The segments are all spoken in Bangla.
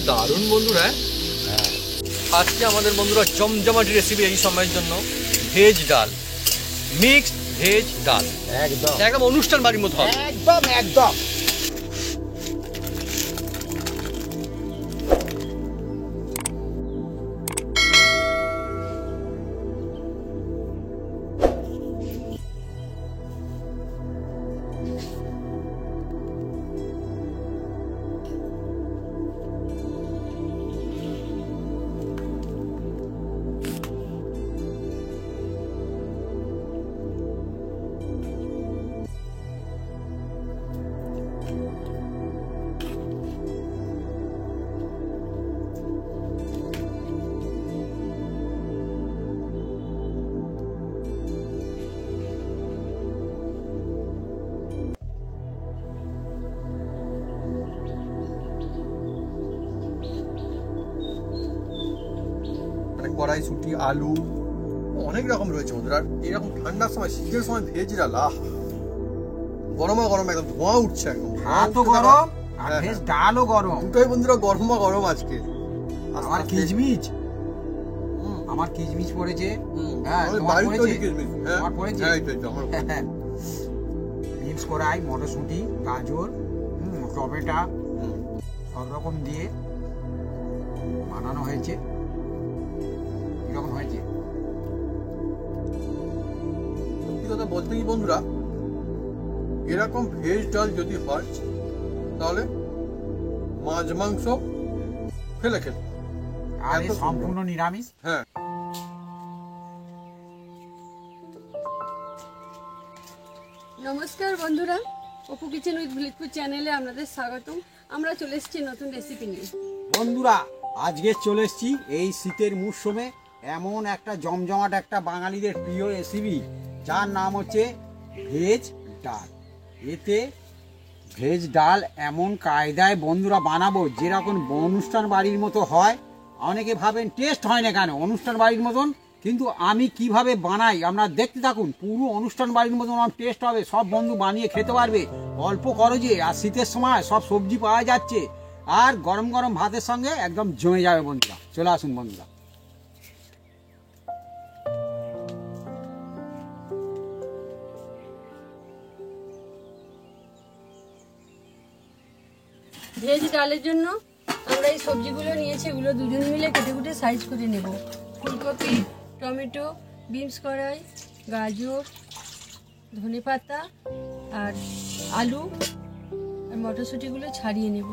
দারুণ বন্ধুরা। আজকে আমাদের বন্ধুরা জমজমাটি রেসিপি এই সময়ের জন্য ভেজ ডাল, মিক্সড ভেজ ডাল, একদম একদম অনুষ্ঠান বাড়ির মতো হবে। একদম একদম কড়াইশুঁটি, আলু, অনেক রকম রয়েছে বন্ধুরা। আর এরকম ঠান্ডার সময়, শীতের সময় ভেজ ডাল, গরমা গরম, একদম ধোঁয়া উঠছে, একদম ভাতও গরম আর ভেজ ডালও গরম, দুটোই বন্ধুরা গরমা গরম আজকে। আমার কিচমিচ, আমার কিচমিচ পড়েছে। হ্যাঁ, তোমার পড়েছে। মিক্স করাই মটরশুঁটি, গাজর, টমেটো সব রকম দিয়ে বানানো হয়েছে। এরকম হয়েছে। সত্যি কথা বলতে কি বন্ধুরা, এরকম ভেজ ডাল যদি হয় তাহলে মাছ মাংস ফেলে খেতে, আর সম্পূর্ণ নিরামিষ। হ্যাঁ, নমস্কার বন্ধুরা, অপু কিচেন উইথ ভিলেজপুর চ্যানেলে আপনাদের স্বাগতম। আমরা চলে এসেছি নতুন রেসিপি নিয়ে। বন্ধুরা, আজকে চলে এসেছি এই শীতের মরশুমে এমন একটা জমজমাট একটা বাঙালিদের প্রিয় রেসিপি, যার নাম হচ্ছে ভেজ ডাল। এতে ভেজ ডাল এমন কায়দায় বন্ধুরা বানাবো যেরকম অনুষ্ঠান বাড়ির মতো হয়। অনেকে ভাবেন টেস্ট হয় না কেন অনুষ্ঠান বাড়ির মতন, কিন্তু আমি কিভাবে বানাই আপনারা দেখতে থাকুন। পুরো অনুষ্ঠান বাড়ির মতন আমার টেস্ট হবে, সব বন্ধু বানিয়ে খেতে পারবে অল্প খরচে। আর শীতের সময় সব সবজি পাওয়া যাচ্ছে, আর গরম গরম ভাতের সঙ্গে একদম জমে যাবে বন্ধুরা। চলে আসুন বন্ধুরা। ভেজ ডালের জন্য আমরা এই সবজিগুলো নিয়েছি, এগুলো দুজনে মিলে কেটে কুটে সাইজ করে নেব। ফুলকপি, টমেটো, বিনস কড়াই, গাজর, ধনেপাতা আর আলু আর মটরশুঁটিগুলো ছাড়িয়ে নেব।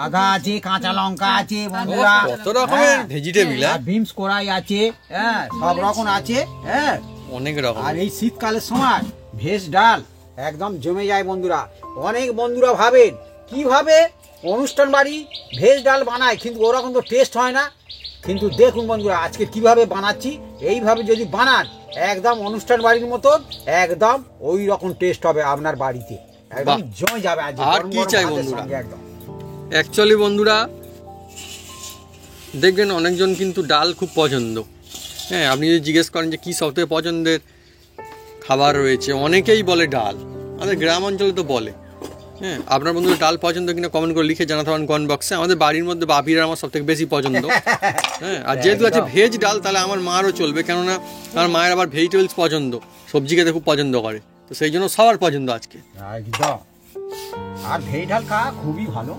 আদা আছে, কাঁচা লঙ্কা আছে বন্ধুরা, কত রকমের ভেজিটেবল, বিনস কড়াই আছে, হ্যাঁ সব রকম আছে, হ্যাঁ অনেক রকম। আর এই শীতকালের সময় ভেজ ডাল একদম জমে যায় বন্ধুরা। অনেক বন্ধুরা ভাবেন কিভাবে অনুষ্ঠান বাড়ি ভেজ ডাল বানায়, কিন্তু ওরকম তো টেস্ট হয় না। কিন্তু দেখুন বন্ধুরা, আজকে কিভাবে বানাচ্ছি, এইভাবে যদি বানান একদম অনুষ্ঠান বাড়ির মতন একদম ওই রকম টেস্ট হবে আপনার বাড়িতে, একদম জমে যাবে। আর কি চাই বন্ধুরা, একদম অ্যাকচুয়ালি বন্ধুরা দেখবেন অনেকজন কিন্তু ডাল খুব পছন্দ। হ্যাঁ, আপনি যদি জিজ্ঞেস করেন যে কী সবথেকে পছন্দের খাবার রয়েছে, অনেকেই বলে ডাল। আমাদের গ্রাম অঞ্চলে তো বলে। হ্যাঁ, আপনার বন্ধুদের ডাল পছন্দ কিনা কমেন্ট করে লিখে জানাতে পারেন কমেন্ট বক্সে। আমাদের বাড়ির মধ্যে বাপিরা আমার সবথেকে বেশি পছন্দ। হ্যাঁ, আর যেহেতু আছে ভেজ ডাল, তাহলে আমার মারও চলবে, কেননা আমার মায়ের আবার ভেজিটেবলস পছন্দ, সবজি খেতে খুব পছন্দ করে, তো সেই জন্য সবার পছন্দ আজকে একদম। আর ভেজ ডাল খাওয়া খুবই ভালো।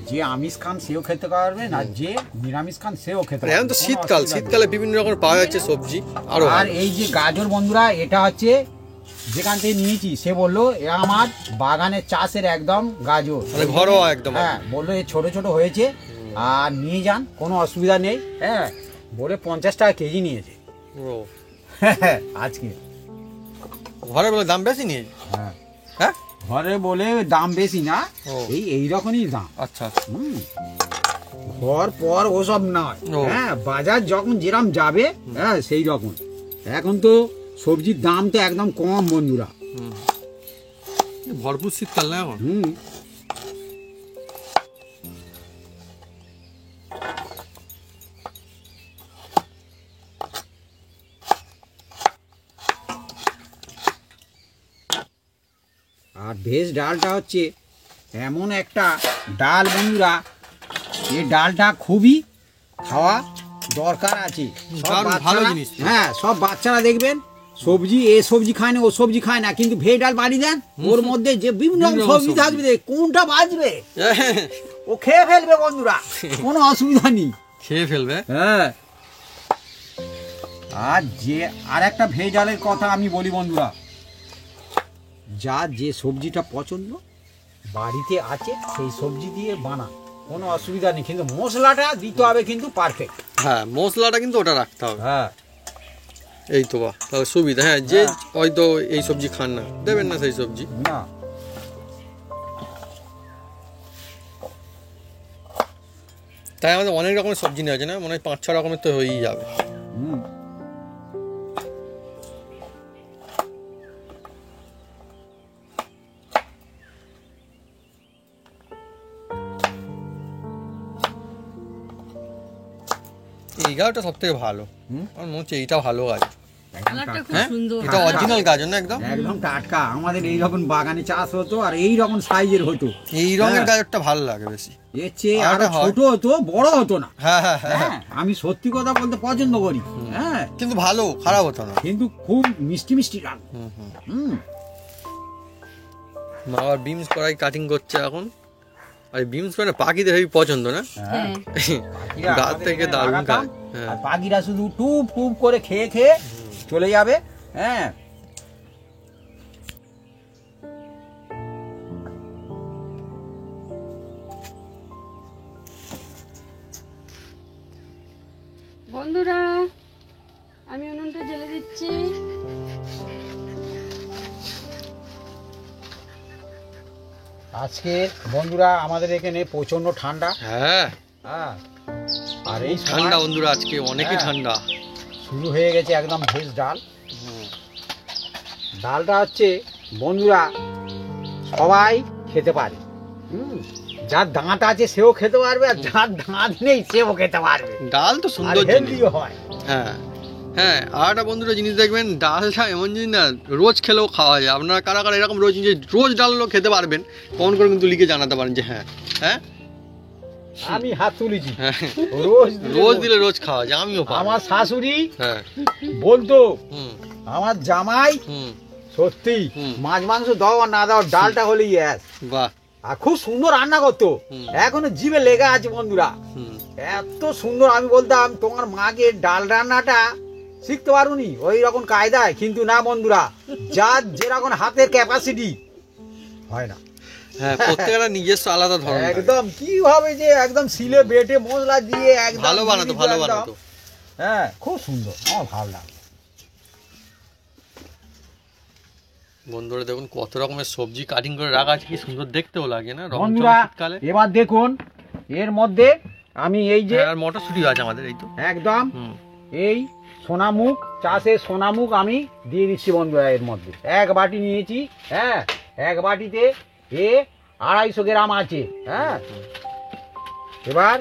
যে আমিষ খান সেও খেতে পারবেন, আর যে নিরামিষ খান সেও খেতে পারবেন। এখন তো শীতকাল, শীতকালে বিভিন্ন রকমের পাওয়া যাচ্ছে সবজি। আর এই যে গাজর বন্ধুরা, এটা হচ্ছে যেখান থেকে নিয়েছি, সে বললো এ আমার বাগানের চাষের একদম গাজর, ঘরোয়া একদম। হ্যাঁ, বললো এ ছোট ছোট হয়েছে আর নিয়ে যান, কোনো অসুবিধা নেই। হ্যাঁ, বলে 50 টাকা কেজি নিয়েছে আজকে। ঘরে বলে দাম বেশি নিয়ে? হ্যাঁ হ্যাঁ, ঘরে বলে দাম বেশি না, এই রকমই দাম। আচ্ছা, ঘর পর ওসব নয়। হ্যাঁ, বাজার যখন যেরকম যাবে, হ্যাঁ সেই রকম। এখন তো সবজির দাম তো একদম কম বন্ধুরা, ভরপুর শীতকাল না এখন। আর ভেজ ডালটা হচ্ছে এমন একটা ডাল বন্ধুরা, এই ডালটা খুবই খাওয়া দরকার আছে। সব দারুণ, ভালো বাচ্চারা- জিনিস তো। হ্যাঁ, সব বাচ্চারা দেখবেন সবজি এ সবজি খায় না ও সবজি খায় না, কিন্তু ভেজ ডাল বাড়ি দেন, ওর মধ্যে যে বিভিন্ন রকম বিভিন্ন সবজি সবজি। থাকবে, কোনটা বাঁচবে ও খেয়ে ফেলবে বন্ধুরা, কোনো অসুবিধা নেই। খেয়ে ফেলবে। হ্যাঁ, আর একটা ভেজ ডালের কথা আমি বলি বন্ধুরা, যার যে সবজিটা পছন্দ বাড়িতে আছে সেই সবজি দিয়ে বানা, কোনো অসুবিধা নেই, কিন্তু মশলাটা দিতে হবে কিন্তু পারফেক্ট। হ্যাঁ, মশলাটা কিন্তু ওটা রাখতে হবে। হ্যাঁ, এই তো বাহ, তাহলে সুবিধা। হ্যাঁ, যে হ্যাঁ। হয়তো এই সবজি খান না, দেবেন না সেই সবজি। না তাই আমাদের অনেক রকমের সবজি নেওয়া আছে না, মনে হয় 5-6 রকমের তো হয়েই যাবে। হুম। এই গাছটা সব থেকে ভালো। হুম। আমার মনে হচ্ছে এইটা ভালো গাছ। কালারটা খুব হ্যাঁ, সুন্দর। এটা অরিজিনাল গাছ না একদম। একদম টাটকা, আমাদের এই রকম বাগানে চাষ হতো আর এই রকম সাইজের হতো, এই রঙের হ্যাঁ। গাজরটা ভালো লাগে বেশি। এর চেয়ে আর আরো হয়। ছোট হতো, বড় হতো না। হ্যাঁ হ্যাঁ হ্যাঁ হ্যাঁ। হ্যাঁ, আমি সত্যি কথা বলতে পছন্দ করি। হ্যাঁ, কিন্তু ভালো, খারাপ হতো না। কিন্তু খুব মিষ্টি মিষ্টি রাগ। হুম হুম। হুম। মা আবার বিমস কড়াই কাটিং করছে এখন। আর বিমস মানে পাখিদের হেবি পছন্দ না। হ্যাঁ, পাখিরা গাছ আমাদের থেকে এখানে দারুণ লাগাতাম, খায়। হ্যাঁ। আর পাখিরা শুধু টুপ টুপ করে খেয়ে খেয়ে চলে যাবে। হ্যাঁ, বন্ধুরা, আমি উনুনটা জ্বেলে দিচ্ছি। আজকে বন্ধুরা আমাদের এখানে প্রচন্ড ঠান্ডা। হ্যাঁ, হ্যাঁ, আর এই সময় ঠান্ডা বন্ধুরা, আজকে অনেকই হ্যাঁ। ঠান্ডা। শুরু হয়ে গেছে একদম ভেজ ডাল। হুম। ডালটা হচ্ছে বন্ধুরা সবাই খেতে পারে। হুম, যার দাঁত আছে সেও খেতে পারবে, আর যার দাঁত নেই সেও খেতে পারবে, ডাল তো আর সুন্দর জিনিস। হেলদিও হয়। হ্যাঁ হ্যাঁ, আর একটা বন্ধুরা জিনিস দেখবেন, ডালটা এমন জিনিস না, রোজ খেলেও খাওয়া যায়। আপনারা কারা কারা এরকম রোজ রোজ ডালও খেতে পারবেন, কমন করে কিন্তু লিখে জানাতে পারেন যে হ্যাঁ হ্যাঁ আমি হাত তুলেছি, হ্যাঁ, রোজ রোজ দিলে রোজ খাওয়া যায়, আমিও পারি। আমার শাশুড়ি হ্যাঁ। বলতো, হুম আমার জামাই হুম। সত্যি হুম। মাছ মাংস দাও আর না দাও, ডালটা হলেই গ্যাস। বাহ। আর খুব সুন্দর রান্না করতো, হুম। এখনো জিভে লেগে আছে বন্ধুরা, হুম। এত সুন্দর। আমি বলতাম তোমার মাকে ডাল রান্নাটা শিখতে পারুনি ওই রকম কায়দায়, কিন্তু না বন্ধুরা, যার যেরকম হাতের ক্যাপাসিটি হয় না, হ্যাঁ, প্রত্যেকটা নিজস্ব আলাদা ধরন থাকে। একদম কিভাবে যে একদম সিলে বেটে মশলা দিয়ে একদম ভালো বানাতো, ভালো একদম। বানাতো। হ্যাঁ, খুব সুন্দর, আমার ভালো লাগে। বন্ধুরা দেখুন কত রকমের সবজি কাটিং করে রাখা আছে, কি সুন্দর দেখতেও লাগে না রং বন্ধুরা শীতকালে। এবার দেখুন এর মধ্যে আমি এই যে হ্যাঁ, আর মটরশুঁটি আছে আমাদের, এই তো। একদম হুম। এই সোনামুখ চাষের সোনামুখ আমি দিয়ে দিচ্ছি বন্ধুরা। এর মধ্যে এক বাটি নিয়েছি। হ্যাঁ, এক বাটিতে 250 গ্রাম আছে। হ্যাঁ, এবার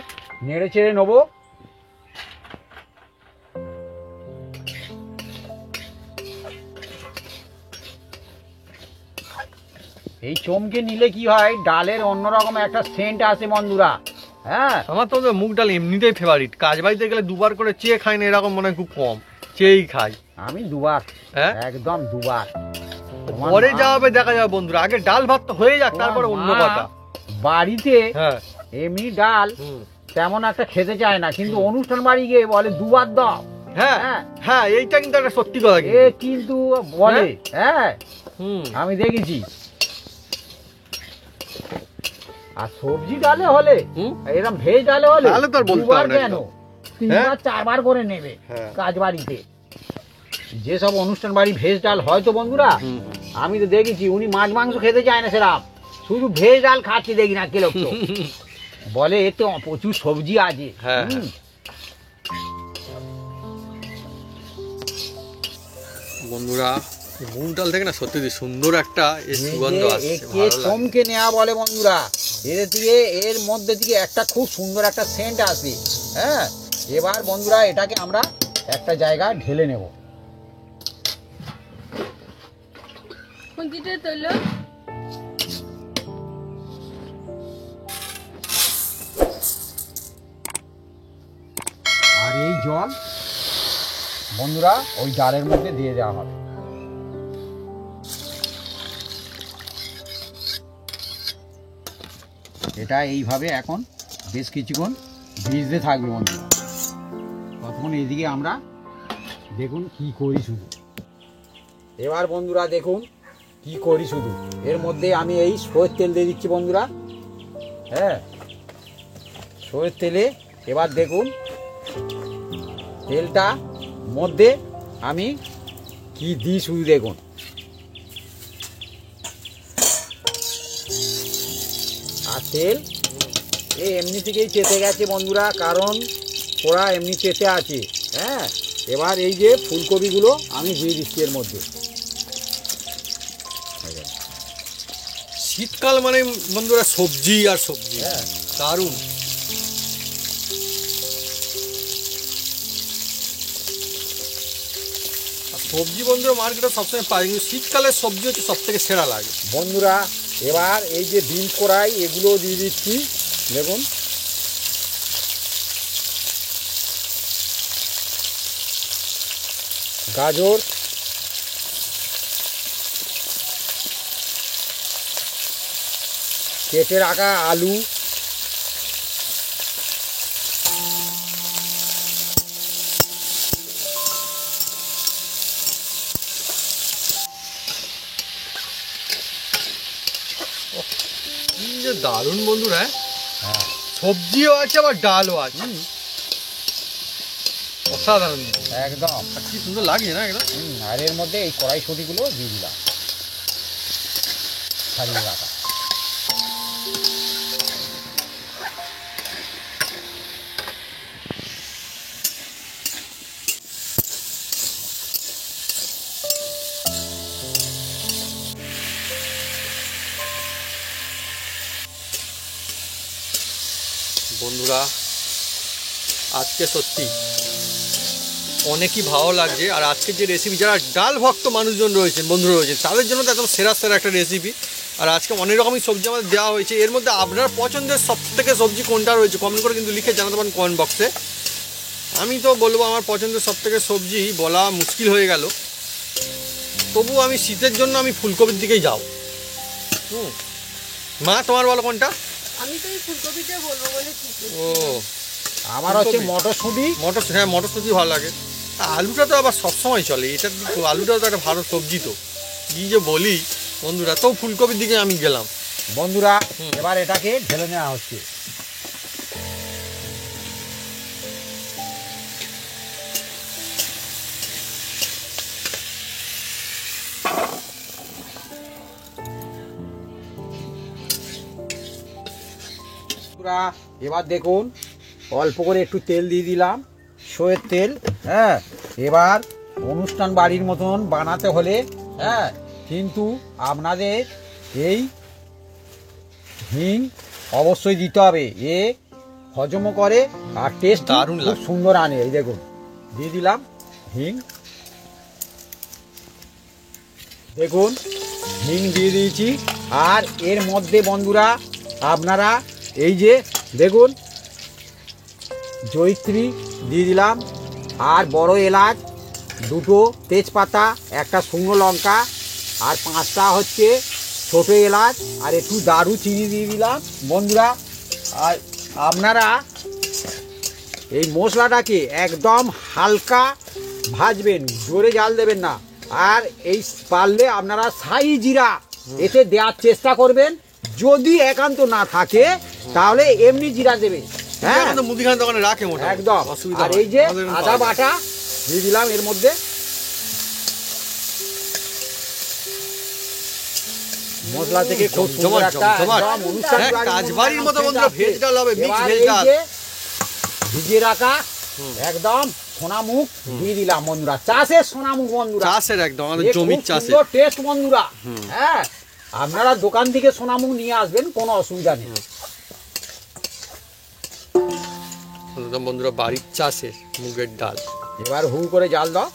নেড়ে চেড়ে নেবো। এই চমকে নিলে কি হয়, ডালের অন্যরকম একটা সেন্ট আসে বন্ধুরা। হ্যাঁ, আমার তো মুগ ডাল এমনিতেই ফেভারিট, কাজ বাড়িতে গেলে দুবার করে চেয়ে খাই না, এরকম মনে হয় খুব কম, চেয়েই খাই। আমি দুবার, হ্যাঁ, একদম দুবার। পরে যাবে দেখা যাবে বন্ধুরা, আগে ডাল ভাত তো হয়ে যাক, তারপরে অন্য মা কথা। বাড়িতে হ্যাঁ। এমনি ডাল হুম। তেমন একটা খেতে চায় না, কিন্তু অনুষ্ঠান বাড়ি গিয়ে বলে দুবার দাও। হ্যাঁ হ্যাঁ। হ্যাঁ, এইটা কিন্তু একটা সত্যি কথা এ কিন্তু। কিন্তু বলে, হ্যাঁ, হুম। আমি দেখেছি। আর সবজি ডালে হলে, হুম। এরকম ভেজ ডালে হলে তাহলে তো আর বলতে দুবার হবে না কেন, একদম। 3বার 4বার করে নেবে হ্যাঁ। কাজ বাড়িতে। যেসব অনুষ্ঠান বাড়ি ভেজ ডাল হয় তো বন্ধুরা, হুম। আমি তো দেখেছি উনি মাছ মাংস খেতে চায় না, সেরাম শুধু ভেজ ডাল খাচ্ছি দেখি না কে লোক তো। বলে এ তো প্রচুর সবজি আছে। হ্যাঁ, হুম। বন্ধুরা মুগ ডাল থেকে না সত্যি সুন্দর একটা সুগন্ধ আসছে, একে ভালো লাগে। চমকে নেওয়া বলে বন্ধুরা। এর থেকে এর মধ্যে থেকে একটা খুব সুন্দর একটা সেন্ট আসে। হ্যাঁ, এবার বন্ধুরা এটাকে আমরা একটা জায়গায় ঢেলে নেব। খুন্তিটা তোলো। জল বন্ধুরা ওই ডালের মধ্যে দিয়ে দেওয়া হবে। এটা এইভাবে এখন বেশ কিছুক্ষণ ভিজতে থাকবে বন্ধুরা। ততক্ষণ এইদিকে আমরা দেখুন কি করি শুধু। এবার বন্ধুরা দেখুন কি করি শুধু। এর মধ্যে আমি এই সরষের তেল দিয়ে দিচ্ছি বন্ধুরা। হ্যাঁ, সরষের তেলে এবার দেখুন তেলটা মধ্যে আমি কি দিই শুধু দেখুন। আর তেল এমনি থেকেই চেতে গেছে বন্ধুরা, কারণ ওরা এমনি চেতে আছে। হ্যাঁ, এবার এই যে ফুলকপিগুলো আমি দিয়ে দিচ্ছি এর মধ্যে। শীতকাল মানে বন্ধুরা সবজি আর সবজি, হ্যাঁ দারুণ। সবজি বন্ধুরা মার্কেটে সবসময় পাই, কিন্তু শীতকালের সবজি হচ্ছে সব থেকে সেরা লাগে বন্ধুরা। এবার এই যে বিন কড়াই এগুলো দিয়ে দিচ্ছি দেখুন। গাজর, কেটে রাখা আলু, কি যে দারুণ বন্ধুরা। হ্যাঁ সবজিও আছে আবার ডালও আছে, অসাধারণ একদম। আর কি সুন্দর লাগছে না একদম। আর এর মধ্যে এই কড়াইশুঁটিগুলো দিয়ে দিলাম ছাড়িয়ে রাখা। বন্ধুরা আজকে সত্যি অনেকই ভালো লাগছে। আর আজকের যে রেসিপি, যারা ডাল ভক্ত মানুষজন রয়েছেন, বন্ধুরা রয়েছেন, তাদের জন্য তো একদম সেরা সেরা একটা রেসিপি। আর আজকে অনেক রকমই সবজি আমাদের দেওয়া হয়েছে। এর মধ্যে আপনার পছন্দের সব থেকে সবজি কোনটা রয়েছে কমেন্ট করে কিন্তু লিখে জানাতে পারেন কমেন্ট বক্সে। আমি তো বলবো আমার পছন্দের সব থেকে সবজি বলা মুশকিল হয়ে গেল, তবু আমি শীতের জন্য আমি ফুলকপির দিকেই যাও। মা তোমার বলো কোনটা? আমি তো এই ফুলকপিটা বলবো বলে ঠিক ও, আমার হচ্ছে মটরশুঁটি। হ্যাঁ মটরশুঁটি ভালো লাগে। আলুটা তো আবার সবসময় চলে, এটা তো আলুটাও তো একটা ভালো সবজি। তো কি যে বলি বন্ধুরা, তো ফুলকপির দিকে আমি গেলাম বন্ধুরা। এবার এটাকে ঢেলে নেওয়া হচ্ছে। এবার দেখুন অল্প করে একটু তেল দিয়ে দিলাম, সয়ের তেল। হ্যাঁ, এবার অনুষ্ঠান বাড়ির মতন বানাতে হলে হ্যাঁ কিন্তু আপনাদের এই হিং অবশ্যই দিতে হবে। এ হজমও করে আর টেস্ট দারুণ খুব লাগে। সুন্দর আনে। এই দেখুন দিয়ে দিলাম হিং। দেখুন হিং দিয়ে দিয়েছি। আর এর মধ্যে বন্ধুরা আপনারা এই যে দেখুন জয়িত্রী দিয়ে দিলাম, আর বড় এলাচ, দুটো তেজপাতা, একটা শুকনো লঙ্কা, আর 5টা হচ্ছে ছোট এলাচ, আর একটু দারুচিনি দিয়ে দিলাম বন্ধুরা। আর আপনারা এই মশলাটাকে একদম হালকা ভাজবেন, জোরে জাল দেবেন না। আর এই পারলে আপনারা সাই জিরা এতে দেওয়ার চেষ্টা করবেন। যদি একান্ত না থাকে তাহলে এমনি জিরা দেবে। হ্যাঁ মুদিখানা দোকানে রাখে মোটা একদম। অসুবিধা। আর এই যে আদা বাটা দিয়ে দিলাম এর মধ্যে। মশলা থেকে খুব সুন্দর একটা একদম অনুষ্ঠান কাজবাড়ির মতো বন্ধুরা ভেজ ডাল হবে, মিক্স এবার ভেজ এই ডাল। যে ভিজিয়ে রাখা একদম সোনামুখ দিয়ে দিলাম বন্ধুরা। চাষের সোনামুখ বন্ধুরা, চাষের একদম আমাদের জমির চাষে টেস্ট বন্ধুরা। হ্যাঁ, আপনারা দোকান থেকে সোনামুখ নিয়ে আসবেন, কোনো অসুবিধা নেই। একদম বন্ধুরা বাড়ির চাষের মুগের ডাল। এবার হু করে জাল দাও।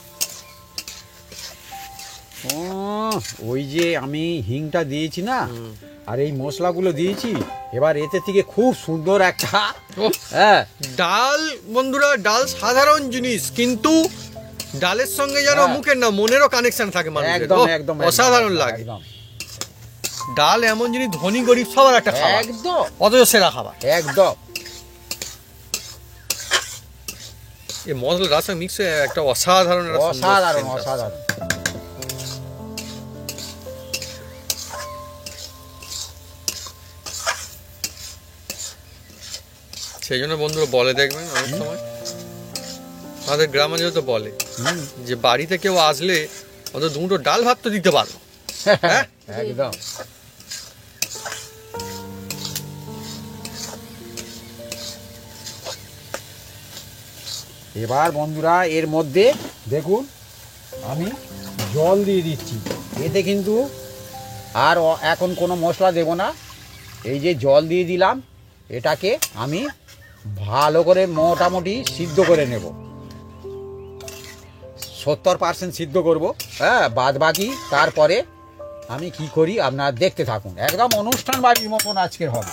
ওই যে আমি হিংটা দিয়েছি না, আর এই মশলাগুলো দিয়েছি, এবার এতে থেকে খুব সুন্দর একটা ওহ, হ্যাঁ ডাল বন্ধুরা, ডাল সাধারণ জিনিস, কিন্তু ডালের সঙ্গে যেন হ্যাঁ। মুখের না মনেরও কানেকশন থাকে মানুষের। একদম ওহ, একদম অসাধারণ লাগে। একদম ডাল এমন জিনিস, ধনী গরিব সবার একটা খাবার, একদম অথচ সেরা খাবার। একদম এই মশলা ডাল সঙ্গে মিক্স হয়ে একটা অসাধারণ একটা সুন্দর অসাধারণ scent আসে। অসাধারণ। সেই জন্য বন্ধুরা বলে, দেখবেন অনেক সময় আমাদের গ্রাম অঞ্চলে তো বলে হুম, যে বাড়িতে কেউ আসলে অন্তত দুটো ডাল ভাত তো দিতে পারো। হ্যাঁ, একদম। এবার বন্ধুরা এর মধ্যে দেখুন আমি জল দিয়ে দিচ্ছি, এতে কিন্তু আর এখন কোনো মশলা দেব না। এই যে জল দিয়ে দিলাম, এটাকে আমি ভালো করে মোটামুটি সিদ্ধ করে নেব, 70% সিদ্ধ করব। হ্যাঁ, বাদ বাকি তারপরে আমি কি করি আপনারা দেখতে থাকুন, একদম অনুষ্ঠান বাড়ির মতন আজকের হবে।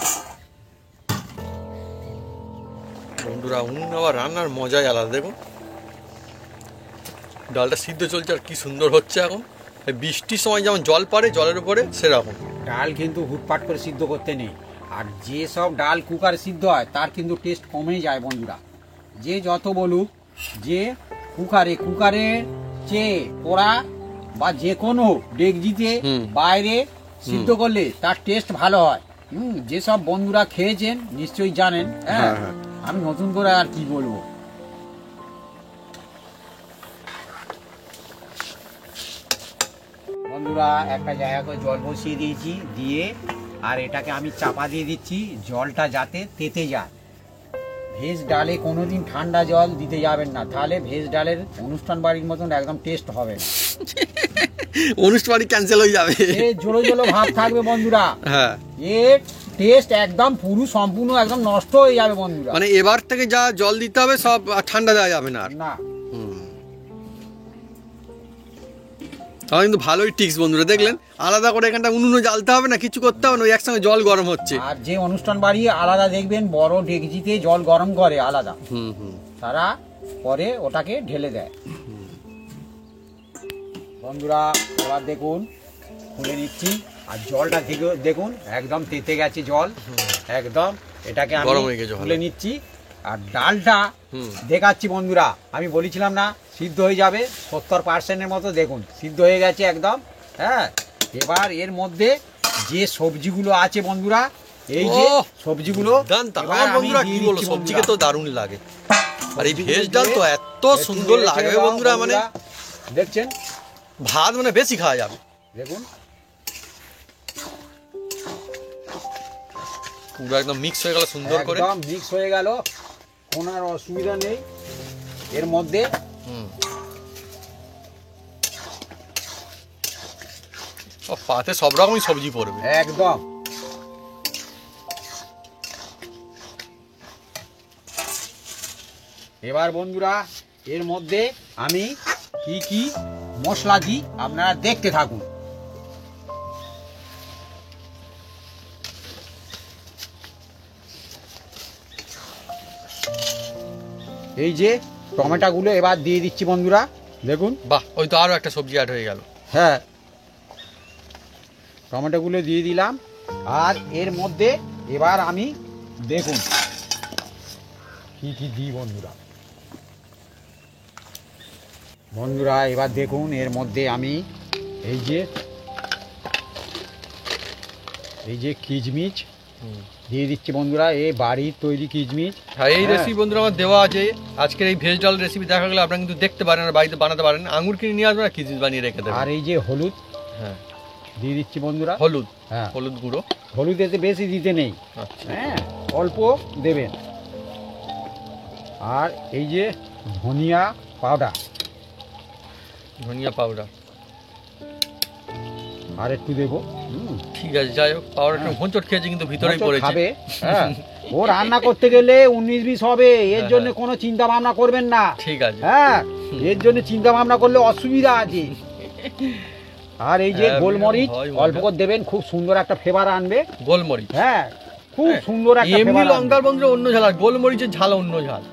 বন্ধুরা উনুন আবার রান্নার মজাই আলাদা। দেখুন ডালটা সিদ্ধ চলছে আর কি সুন্দর হচ্ছে। এখন এই বৃষ্টির সময় যেমন জল পড়ে জলের উপরে, সেরকম। ডাল কিন্তু হুটপাট করে সিদ্ধ করতে নেই, আর যে সব ডাল কুকারে সিদ্ধ হয় তার কিন্তু টেস্ট কমেই যায় বন্ধুরা। যে যত বলুক যে কুকারে চেয়ে পোড়া বা যে কোনো ডেকজিতে বাইরে সিদ্ধ করলে তার টেস্ট ভালো হয়। যেসব বন্ধুরা খেয়েছেন নিশ্চয়ই জানেন। হ্যাঁ, আমি নতুন করে আর কি বলবো। বন্ধুরা একটা জায়গা করে জল বসিয়ে দিয়েছি, দিয়ে আর এটাকে আমি চাপা দিয়ে দিচ্ছি, জলটা যাতে তেতে যায়। ভেজ ডালে কোনোদিন ঠান্ডা জল দিতে যাবেন না, তাহলে ভেজ ডালের অনুষ্ঠান বাড়ির মতন একদম টেস্ট হবে না, অনুষ্ঠান বাড়ি ক্যান্সেল হয়ে যাবে। জলো জলো ভাব থাকবে বন্ধুরা। হ্যাঁ, এর টেস্ট একদম পুরো সম্পূর্ণ একদম নষ্ট হয়ে যাবে বন্ধুরা। মানে এবার থেকে যা জল দিতে হবে সব আর ঠান্ডা দেওয়া যাবে না আর। না, তাহলে কিন্তু ভালোই টিক্স বন্ধুরা, দেখলেন আলাদা করে এখানটা উনুনে জ্বালতে হবে না, কিছু করতে হবে না, ওই একসঙ্গে জল গরম হচ্ছে। আর যে অনুষ্ঠান বাড়ি আলাদা দেখবেন বড় ডেকচিতে জল গরম করে আলাদা, তারা পরে ওটাকে ঢেলে দেয়। বন্ধুরা এবার দেখুন খুলে নিচ্ছি, আর জলটা দেখুন একদম তেতে গেছে জল একদম। এটাকে আমি গরম হয়ে গেছে, খুলে নিচ্ছি, আর ডালটা দেখাচ্ছি বন্ধুরা। আমি বলেছিলাম না সিদ্ধ হয়ে যাবে, 70%-এর মতো দেখুন সিদ্ধ হয়ে গেছে একদম। হ্যাঁ, এবার এর মধ্যে যে সবজিগুলো আছে বন্ধুরা, এই যে সবজিগুলো আমার বন্ধুরা কি বলবো, সবজিকে তো দারুণ লাগে। আর এই ভেজ ডাল তো এত সুন্দর লাগবে বন্ধুরা, মানে দেখছেন ভাত মানে বেশি খাওয়া যাবে। দেখুন পুরো একদম মিক্স হয়ে গেল সুন্দর করে, একদম মিক্স হয়ে গেল, কোনো আর অসুবিধা নেই। এর মধ্যে পাতে সব রকমই সবজি পড়বে একদম। এবার বন্ধুরা এর মধ্যে আমি কি কি মশলা দিই আপনারা দেখতে থাকুন। এই যে টমেটোগুলো এবার দিয়ে দিচ্ছি বন্ধুরা, দেখুন। বাহ, ওই তো আরো একটা সবজি অ্যাড হয়ে গেল। হ্যাঁ, টমেটোগুলো দিয়ে দিলাম, আর এর মধ্যে এবার আমি দেখুন কি কি দিই বন্ধুরা এবার দেখুন এর মধ্যে আমি এই যে কিচমিচ দিয়ে দিচ্ছি বন্ধুরা, এই বাড়ির তৈরি কিচমিচ। হ্যাঁ, এই রেসিপি বন্ধুরা আমার দেওয়া আছে। আজকের এই ভেজ ডাল রেসিপি দেখা গেলে আপনারা কিন্তু দেখতে পারেন আর বাড়িতে বানাতে পারেন। আঙুর কিনে নিয়ে আসবেন আর কিচমিচ বানিয়ে রেখে দেবেন। আর এই যে হলুদ হ্যাঁ দিয়ে দিচ্ছি বন্ধুরা, হলুদ, হ্যাঁ হলুদ গুঁড়ো। হলুদ এতে বেশি দিতে নেই, আচ্ছা, হ্যাঁ অল্প দেবেন। আর এই যে ধনিয়া পাউডার, ধনিয়া পাউডার আর একটু দেবো। ঠিক আছে, যাই হোক পাউডারটা ঘঞ্চট খেয়েছে কিন্তু ভিতরেই পড়েছে। খাবে, হ্যাঁ ও রান্না করতে গেলে 19-20 হবে, এর জন্য কোনো চিন্তা ভাবনা করবেন না। ঠিক আছে, হ্যাঁ, এর জন্য চিন্তা ভাবনা করলে অসুবিধা আছে। আর এই যে হ্যাঁ, গোলমরিচ হয় অল্প মজা। করে দেবেন, খুব সুন্দর একটা ফ্লেভার আনবে। গোলমরিচ হ্যাঁ, খুব সুন্দর একটা এমনি ফ্লেভার লঙ্কার বন্ধুরা অন্য ঝাল, আর গোলমরিচের ঝাল অন্য ঝাল।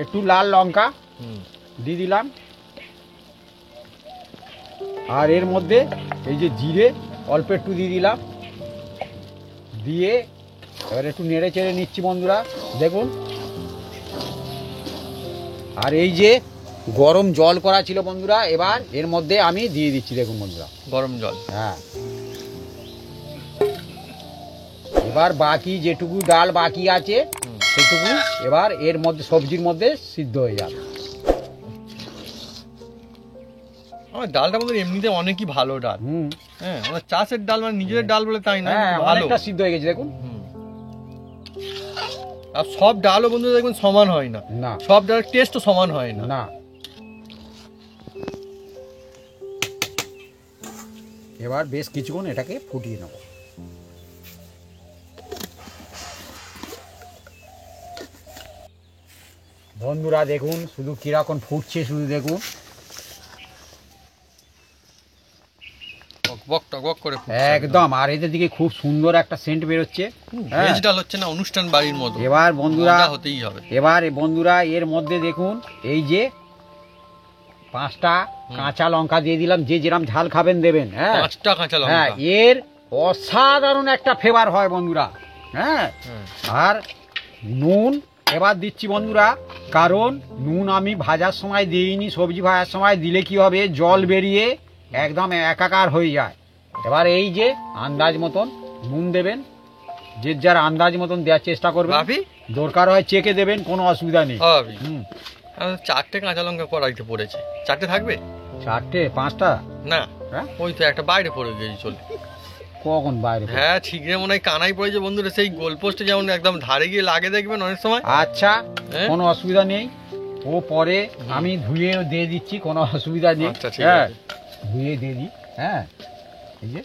একটু লাল লঙ্কা হুম। দিয়ে দিলাম, আর এর মধ্যে এই যে জিরে অল্প একটু দিয়ে দিলাম, দিয়ে এবার একটু নেড়ে চেড়ে নিচ্ছি বন্ধুরা, দেখুন। আর এই যে গরম জল করা ছিল বন্ধুরা, এবার এর মধ্যে আমি দিয়ে দিচ্ছি, দেখুন বন্ধুরা। গরম জল। হ্যাঁ, এবার বাকি যেটুকু ডাল বাকি আছে সেটুকু এবার এর মধ্যে সবজির মধ্যে সিদ্ধ হয়ে যাবে। আমার ডালটা বন্ধুরা এমনিতে অনেকই ভালো ডাল। হুম, হ্যাঁ, আমার চাষের ডাল মানে নিজের ডাল বলে তাই না, হ্যাঁ, কিন্তু ভালো। অনেকটা সিদ্ধ হয়ে গেছে দেখুন। হুম। আর সব ডালও বন্ধুরা দেখবেন সমান হয় না, না সব ডালের টেস্টও সমান হয় না। না, এবার বেশ কিছুক্ষণ এটাকে ফুটিয়ে নেব। বন্ধুরা দেখুন শুধু কিরকম ফুটছে, শুধু দেখুন। টকবক টকবক করে ফুটছে একদম, আর এদের দিকে খুব সুন্দর একটা সেন্ট বেরোচ্ছে। হ্যাঁ, ভেজ ডাল হচ্ছে না অনুষ্ঠান বাড়ির মতো, এবার বন্ধুরা, মজা হতেই হবে। এবার বন্ধুরা এর মধ্যে দেখুন এই যে 5টা কাঁচা লঙ্কা দিয়ে দিলাম, যে যেরকম ঝাল খাবেন দেবেন। হ্যাঁ 5টা কাঁচা হ্যাঁ, লঙ্কা। এর অসাধারণ একটা ফ্লেভার হয় বন্ধুরা। হ্যাঁ, হুম। আর নুন এবার দিচ্ছি বন্ধুরা, কারণ নুন আমি ভাজার সময় দিইনি, সবজি ভাজার সময় দিলে কি হবে, জল বেরিয়ে একদম একাকার হয়ে যায়। এবার এই যে আন্দাজ মতন নুন দেবেন, যে যার আন্দাজ মতন দেওয়ার চেষ্টা করবেন, ভাবি দরকার হয় চেকে দেবেন, কোনো অসুবিধা নেই। ভাবি হুম, 4টে কাঁচা লঙ্কা কড়াইতে পড়েছে, 4টে থাকবে 4টে 5টা? না? হ্যাঁ, ওই তো একটা বাইরে পড়ে গেছে চলে। কখন বাইরে? হ্যাঁ ঠিকরে মনে হয় কানাই পড়েছে বন্ধুরা, সেই গোলপোস্টে যেমন একদম ধারে গিয়ে লাগে দেখবেন অনেক সময়। আচ্ছা, হ্যাঁ? কোনো অসুবিধা নেই, ও পরে আমি ধুয়ে দিয়ে দিচ্ছি, কোনো অসুবিধা নেই। আচ্ছা, ঠিক হ্যাঁ, আছে। ধুয়ে দিয়ে দিই। হ্যাঁ, এই যে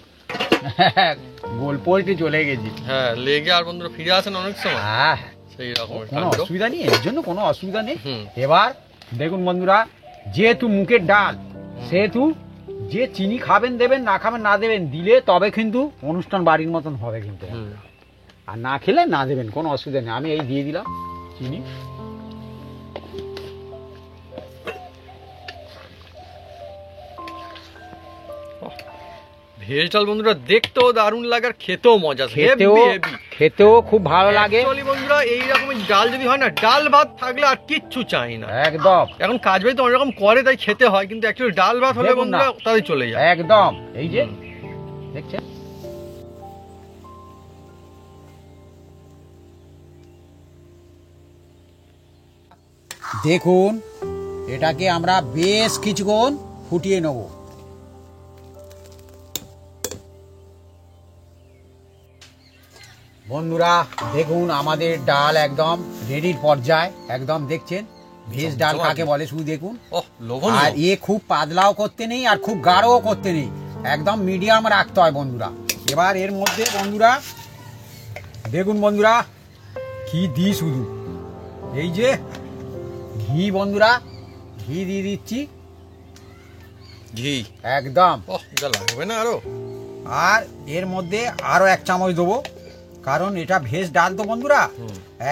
গোল পোস্টে চলে গেছি। হ্যাঁ লেগে আর বন্ধুরা ফিরে আসেন অনেক সময়, হ্যাঁ, সেই রকমের কোনো কাণ্ড। অসুবিধা নেই, এর জন্য কোনো অসুবিধা নেই। হুম। এবার দেখুন বন্ধুরা, যেহেতু মুখের ডাল, সেহেতু যে চিনি খাবেন দেবেন, না খাবেন না দেবেন, দিলে তবে কিন্তু অনুষ্ঠান বাড়ির মতন হবে কিন্তু। হুম। আর না খেলে না দেবেন, কোনো অসুবিধা নেই। আমি এই দিয়ে দিলাম চিনি। ভেজ ডাল বন্ধুরা দেখতেও দারুণ লাগে আর খেতেও মজা, খেতেও খেতেও খুব ভালো লাগে। অ্যাকচুয়ালি বন্ধুরা এই রকমের ডাল যদি হয় না, ডাল ভাত থাকলে আর কিচ্ছু চাই না। একদম এখন কাজ বাড়ি তো অনেক রকম করে তাই খেতে হয়, কিন্তু অ্যাকচুয়ালি ডাল ভাত হলে দেখুন না। বন্ধুরা তাদের চলে যায়। একদম, এই যে হুম। দেখছেন, দেখুন এটাকে আমরা বেশ কিছুক্ষণ ফুটিয়ে নেব। বন্ধুরা দেখুন আমাদের ডাল একদম রেডির পর্যায়ে, একদম দেখছেন ভেজ ডাল কাকে বলে শুধু দেখুন। ওহ লোভনীয়। আর এ খুব পাতলাও করতে নেই আর খুব গাঢ়ও করতে নেই, একদম মিডিয়াম রাখতে হয় বন্ধুরা। এবার এর মধ্যে বন্ধুরা দেখুন বন্ধুরা কি দিই, শুধু এই যে ঘি বন্ধুরা, ঘি দিয়ে দিচ্ছি ঘি। একদম। ওহ যা লাগবে না আরো। আর এর মধ্যে আরো 1 চামচ দেবো, কারণ এটা ভেজ ডাল তো বন্ধুরা,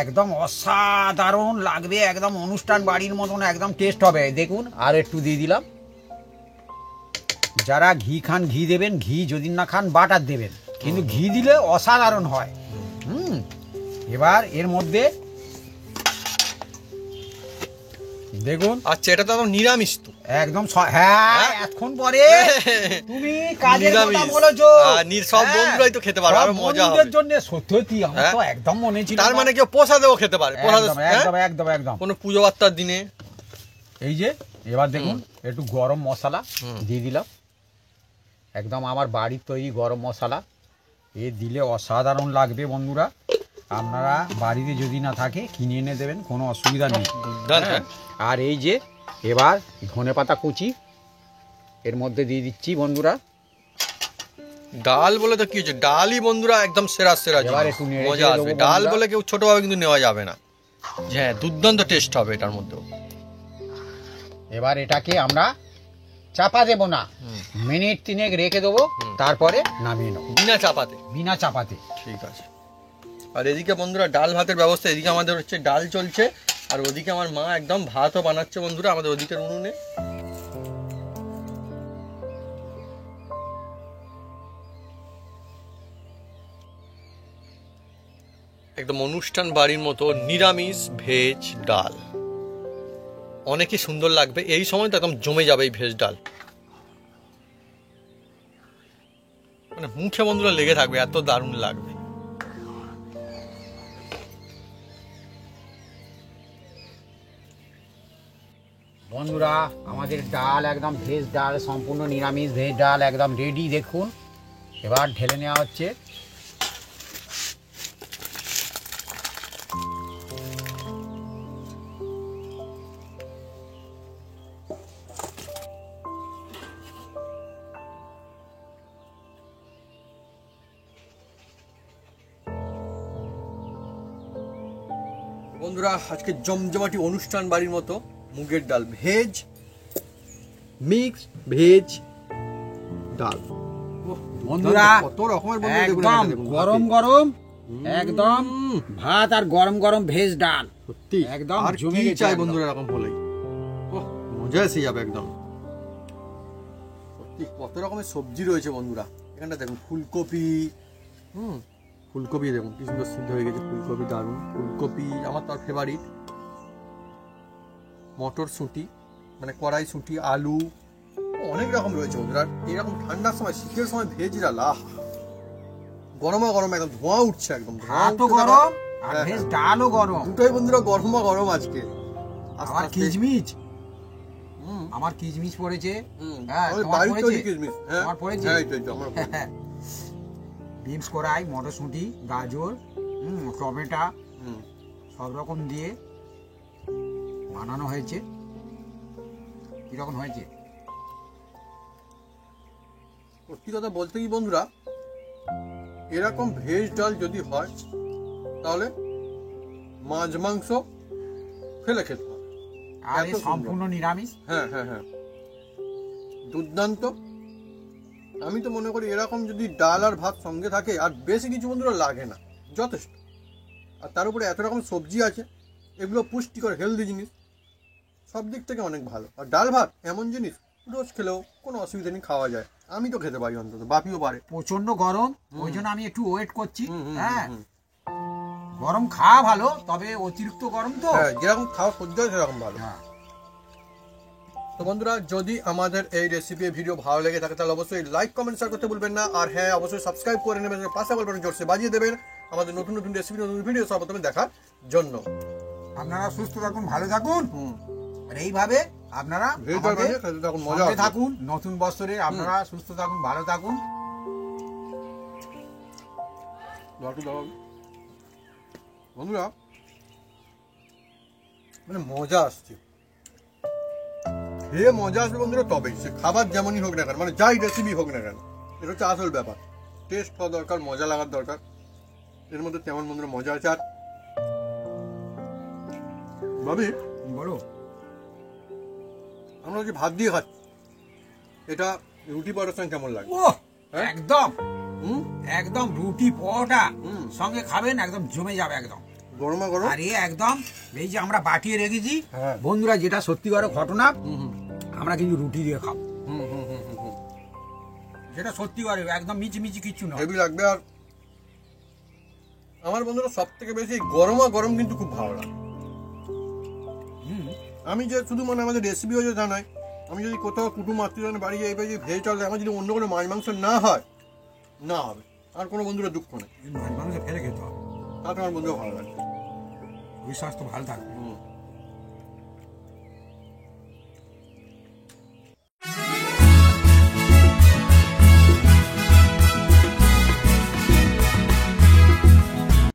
একদম অসাধারণ লাগবে, একদম অনুষ্ঠান বাড়ির মতন একদম টেস্ট হবে। দেখুন আর একটু দিয়ে দিলাম। যারা ঘি খান ঘি দেবেন, ঘি যদি না খান বাটার দেবেন, কিন্তু ঘি দিলে অসাধারণ হয়। হুম, এবার এর মধ্যে দেখুন, আচ্ছা এটা তো একদম নিরামিষ তো। একদম হ্যাঁ, এতক্ষণ পরে তুমি কাজের কথা নিরামিষ। বলেছো। সব হ্যাঁ, বন্ধুরাই তো খেতে পারবে, সব আরো মজা বন্ধুদের হবে। জন্য সত্যি আমার হ্যাঁ? তো একদম মনে ছিল তার না। মানে কেউ প্রসাদেও খেতে পারে, প্রসাদ। একদম একদম একদম একদম। কোনো পুজো বার্তার দিনে। এই যে এবার দেখুন একটু গরম মশলা দিয়ে দিলাম, একদম আমার বাড়ির তৈরি গরম মশলা। এ দিলে অসাধারণ লাগবে বন্ধুরা, আপনারা বাড়িতে যদি না থাকে কিনে এনে দেবেন, কোনো অসুবিধা নেই। দুর্দান্ত। হ্যাঁ, আর এই যে এবার ধনেপাতা কুচি এর মধ্যে দিয়ে দিচ্ছি বন্ধুরা। ডাল বলে তো কি হচ্ছে, ডালই বন্ধুরা একদম সেরা সেরা এবার জিনিস। একটু নেড়ে মজা চেড়ে আসবে, দেবো ডাল বন্ধুরা। বলে কেউ ছোটভাবে কিন্তু নেওয়া যাবে না। হ্যাঁ দুর্দান্ত টেস্ট হবে এটার মধ্যেও। এবার এটাকে আমরা চাপা দেবো না, মিনিট 3 রেখে দেবো, তারপরে নামিয়ে নেবো বিনা চাপাতে। বিনা চাপাতে। ঠিক আছে। আর এদিকে বন্ধুরা ডাল ভাতের ব্যবস্থা, এদিকে আমাদের হচ্ছে ডাল চলছে, আর ওদিকে আমার মা একদম ভাতও বানাচ্ছে বন্ধুরা আমাদের ওদিকের উনুনে। একদম অনুষ্ঠান বাড়ির মতো নিরামিষ ভেজ ডাল, অনেকই সুন্দর লাগবে। এই সময় তো একদম জমে যাবে এই ভেজ ডাল, মানে মুখে বন্ধুরা লেগে থাকবে, এত দারুণ লাগবে। বন্ধুরা আমাদের ডাল একদম ভেজ ডাল, সম্পূর্ণ নিরামিষ ভেজ ডাল একদম রেডি। দেখুন এবার ঢেলে নেওয়া হচ্ছে। বন্ধুরা আজকে জমজমাটি অনুষ্ঠান বাড়ির মতো মুগের ডাল, ভেজ মিক্স ভেজ ডাল। বন্ধুরা কত রকমের বন্ধুরা দেখুন, একদম এটা দেখুন, গরম গরম একদম ভাত আর গরম গরম ভেজ ডাল, সত্যি একদম আর জমে কি গেছে চাই একদম। বন্ধুরা এরকম হলেই, ওহ মজা এসে যাবে একদম। সত্যি কত রকমের সবজি রয়েছে বন্ধুরা, এখানটা দেখুন ফুলকপি, ফুলকপি দেখুন কি সুন্দর সিদ্ধ হয়ে গেছে, ফুলকপি দারুণ, ফুলকপি আমার তো ফেভারিট, মটরশুঁটি মানে কড়াইশুঁটি, আলু, অনেক রকম রয়েছে বন্ধুরা। এইরকম ঠান্ডার সময় শীতের সময় ভেজ ডাল, গরমা গরম একদম ধোঁয়া উঠছে, একদম ভাতও গরম আর ভেজ ডালও গরম, দুটোই বন্ধুরা গরমা গরম আজকে। আমার কিচমিচ, আমার কিচমিচ পড়েছে, হ্যাঁ তোমার পড়েছে, আমার পড়েছে, বিনস কড়াই, মটরশুঁটি, গাজর, টমেটো সব রকম দিয়ে বানানো হয়েছে। কিরকম হয়েছে? সত্যি কথা বলতে কি বন্ধুরা, এরকম ভেজ ডাল যদি হয় তাহলে মাছ মাংস ফেলে খেতে হবে। আর এত এই সুন্দর। সম্পূর্ণ নিরামিষ। হ্যাঁ হ্যাঁ হ্যাঁ, দুর্দান্ত। আমি তো মনে করি এরকম যদি ডাল আর ভাত সঙ্গে থাকে আর বেশি কিছু বন্ধুরা লাগে না, যথেষ্ট। আর তার উপরে এত রকম সবজি আছে, এগুলো পুষ্টিকর হেলদি জিনিস, সব দিক থেকে অনেক ভালো। আর ডাল ভাত এমন জিনিস রোজ খেলেও কোনো অসুবিধা নেই, খাওয়া যায়। আমি তো খেতে পারি, অন্তত বাপিও পারে। প্রচন্ড গরম, ওই জন্য আমি একটু ওয়েট করছি। হ্যাঁ গরম খাওয়া ভালো, তবে অতিরিক্ত গরম তো হ্যাঁ, যেরকম খাওয়া সহ্য হয় সেরকম ভালো। হ্যাঁ। তো বন্ধুরা যদি আমাদের এই রেসিপি ভিডিও ভালো লেগে থাকে তাহলে অবশ্যই লাইক কমেন্ট শেয়ার করতে ভুলবেন না। আর হ্যাঁ অবশ্যই সাবস্ক্রাইব করে নেবেন, পাশে বেল বাটন জোরসে বাজিয়ে দেবেন আমাদের নতুন নতুন রেসিপি, নতুন ভিডিও সর্বপ্রথমে দেখার জন্য। আপনারা সুস্থ থাকুন, ভালো থাকুন, আর এইভাবে আপনারা ভেজ ডাল আমাদের বানিয়ে খেতে থাকুন, মজা সঙ্গে হবে। থাকুন। নতুন বছরে আপনারা সুস্থ থাকুন, ভালো থাকুন। বন্ধুরা মানে মজা আসছে, খেয়ে মজা আসবে বন্ধুরা, তবেই সে খাবার যেমনই হোক না কেন, মানে যাই রেসিপি হোক না কেন, এটা হচ্ছে আসল ব্যাপার। টেস্ট হওয়া দরকার, মজা লাগার দরকার, এর মধ্যে তেমন বন্ধুরা মজা আছে। আর ভাবি বলো, আমরা যে ভাত দিয়ে খাচ্ছি, এটা রুটি পরোটার সঙ্গে কেমন লাগে? ও হ্যাঁ? একদম হুম, একদম রুটি পরোটা হুম। সঙ্গে খাবেন, একদম জমে যাবে একদম। গরমা গরম। আর একদম এই যে আমরা বাটিয়ে রেখেছি হ্যাঁ। বন্ধুরা, যেটা সত্যিকার ঘটনা, হুম হুম আমরা কিন্তু রুটি দিয়ে খাবো, হুম হুম হুম হুম হুম। যেটা সত্যিকার একদম মিচি কিচ্ছু নয়। হেভি লাগবে। আর আমার বন্ধুরা সব থেকে বেশি গরমা গরম কিন্তু খুব ভালো লাগে। আমি যে শুধু মানে আমাদের রেসিপি হয়ে তা নয়, আমি যদি কোথাও কুটুম আত্মীয়জন বাড়ি যাই বা ভেজ চাল, আমার যদি অন্য কোনো মাছ মাংস না হয়, না হবে, আর কোনো বন্ধুরা দুঃখ নেই, মানুষের ফেলে খেতে হবে, তাতে আমার বন্ধুরা ভালো লাগে। ওই স্বাস্থ্য ভালো থাকবে।